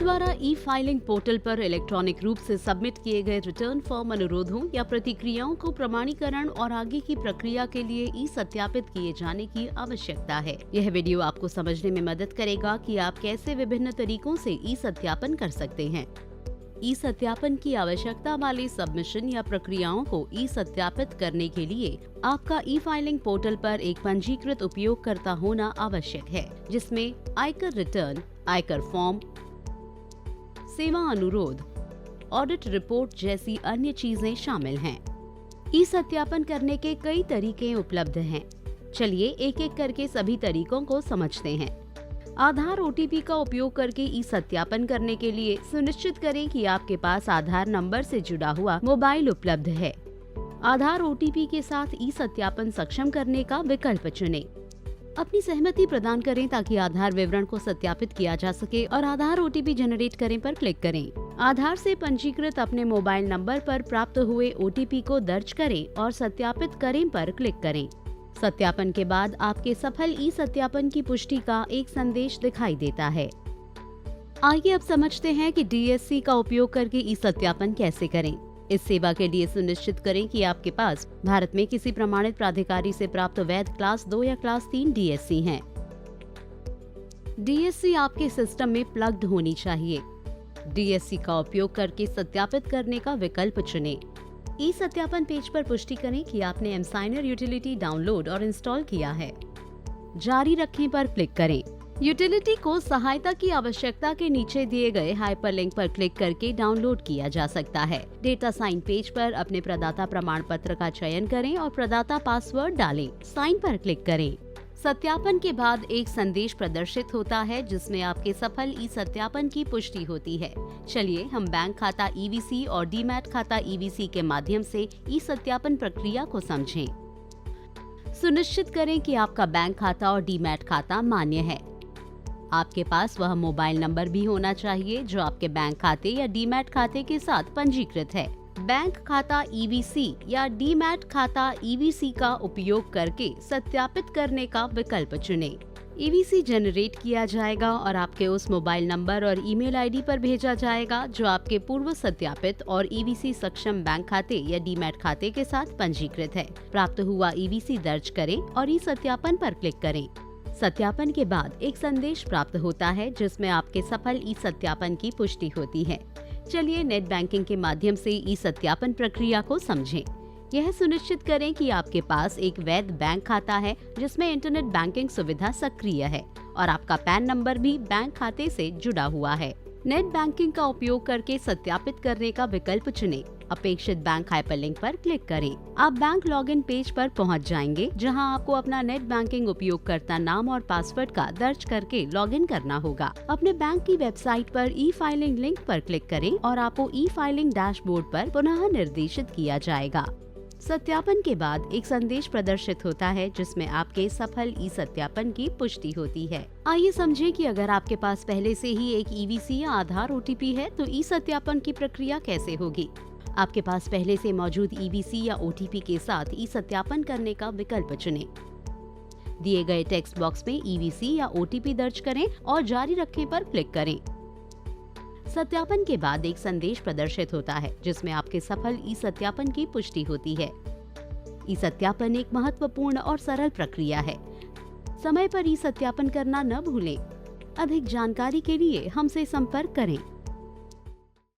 द्वारा ई filing portal पर electronic रूप से सबमिट किए गए रिटर्न फॉर्म अनुरोधों या प्रतिक्रियाओं को प्रमाणीकरण और आगे की प्रक्रिया के लिए ई सत्यापित किए जाने की आवश्यकता है। यह वीडियो आपको समझने में मदद करेगा कि आप कैसे विभिन्न तरीकों से ई सत्यापन कर सकते हैं। ई सत्यापन की आवश्यकता वाले सबमिशन या प्रक्रियाओं को ई सत्यापित करने के लिए आपका ई फाइलिंग पोर्टल पर एक पंजीकृत उपयोगकर्ता होना आवश्यक है, जिसमें आयकर रिटर्न, आयकर फॉर्म, सेवा अनुरोध, ऑडिट रिपोर्ट जैसी अन्य चीजें शामिल हैं। ई सत्यापन करने के कई तरीके उपलब्ध हैं। चलिए एक एक करके सभी तरीकों को समझते हैं। आधार ओटीपी का उपयोग करके ई सत्यापन करने के लिए सुनिश्चित करें कि आपके पास आधार नंबर से जुड़ा हुआ मोबाइल उपलब्ध है। आधार ओटीपी के साथ ई सत्यापन सक्षम करने का विकल्प चुनें। अपनी सहमति प्रदान करें ताकि आधार विवरण को सत्यापित किया जा सके और आधार ओटीपी जनरेट करें पर क्लिक करें। आधार से पंजीकृत अपने मोबाइल नंबर पर प्राप्त हुए ओटीपी को दर्ज करें और सत्यापित करें पर क्लिक करें। सत्यापन के बाद आपके सफल ई सत्यापन की पुष्टि का एक संदेश दिखाई देता है। आइए अब समझते हैं कि डीएससी का उपयोग करके ई सत्यापन कैसे करें। इस सेवा के लिए सुनिश्चित करें कि आपके पास भारत में किसी प्रमाणित प्राधिकारी से प्राप्त वैध क्लास 2 या क्लास 3 डीएससी हैं। डीएससी आपके सिस्टम में प्लग्ड होनी चाहिए। डीएससी का उपयोग करके सत्यापित करने का विकल्प चुनें। ई सत्यापन पेज पर पुष्टि करें कि आपने एमसाइनर यूटिलिटी डाउनलोड और इंस्टॉल किया है। जारी रखें पर क्लिक करें। यूटिलिटी को सहायता की आवश्यकता के नीचे दिए गए हाइपरलिंक पर क्लिक करके डाउनलोड किया जा सकता है। डेटा साइन पेज पर अपने प्रदाता प्रमाण पत्र का चयन करें और प्रदाता पासवर्ड डालें। साइन पर क्लिक करें। सत्यापन के बाद एक संदेश प्रदर्शित होता है जिसमें आपके सफल ई सत्यापन की पुष्टि होती है। चलिए हम बैंक खाता ईवीसी और डीमैट खाता ईवीसी के माध्यम से ई सत्यापन प्रक्रिया को समझें। सुनिश्चित करें कि आपका बैंक खाता और डीमैट खाता मान्य है। आपके पास वह मोबाइल नंबर भी होना चाहिए जो आपके बैंक खाते या डीमैट खाते के साथ पंजीकृत है। बैंक खाता ईवीसी या डीमैट खाता ईवीसी का उपयोग करके सत्यापित करने का विकल्प चुनें। ईवीसी जनरेट किया जाएगा और आपके उस मोबाइल नंबर और ईमेल आईडी पर भेजा जाएगा जो आपके पूर्व सत्यापित और ईवीसी सक्षम बैंक खाते या डीमैट खाते के साथ पंजीकृत है। प्राप्त हुआ ईवीसी दर्ज करें और ई सत्यापन पर क्लिक करें। सत्यापन के बाद एक संदेश प्राप्त होता है जिसमें आपके सफल ई सत्यापन की पुष्टि होती है। चलिए नेट बैंकिंग के माध्यम से ई सत्यापन प्रक्रिया को समझें। यह सुनिश्चित करें कि आपके पास एक वैध बैंक खाता है जिसमें इंटरनेट बैंकिंग सुविधा सक्रिय है और आपका पैन नंबर भी बैंक खाते से जुड़ा हुआ है। नेट बैंकिंग का उपयोग करके सत्यापित करने का विकल्प चुनें। अपेक्षित बैंक हाइपरलिंक पर क्लिक करें। आप बैंक लॉगिन पेज पर पहुंच जाएंगे जहां आपको अपना नेट बैंकिंग उपयोगकर्ता नाम और पासवर्ड का दर्ज करके लॉगिन करना होगा। अपने बैंक की वेबसाइट पर ई फाइलिंग लिंक पर क्लिक करें और आपको ई फाइलिंग डैशबोर्ड पर पुनः निर्देशित किया जाएगा। सत्यापन के बाद एक संदेश प्रदर्शित होता है जिसमें आपके सफल ई सत्यापन की पुष्टि होती है। आइए समझें कि अगर आपके पास पहले से ही एक ईवीसी या आधार ओटीपी है तो ई सत्यापन की प्रक्रिया कैसे होगी। आपके पास पहले से मौजूद ईवीसी या ओटीपी के साथ ई सत्यापन करने का विकल्प चुनें। दिए गए टेक्स्ट बॉक्स में ईवीसी या ओटीपी दर्ज करें और जारी रखें पर क्लिक करें। सत्यापन के बाद एक संदेश प्रदर्शित होता है जिसमें आपके सफल ई सत्यापन की पुष्टि होती है। ई सत्यापन एक महत्वपूर्ण और सरल प्रक्रिया है। समय पर ई सत्यापन करना न भूलें। अधिक जानकारी के लिए हमसे संपर्क करें।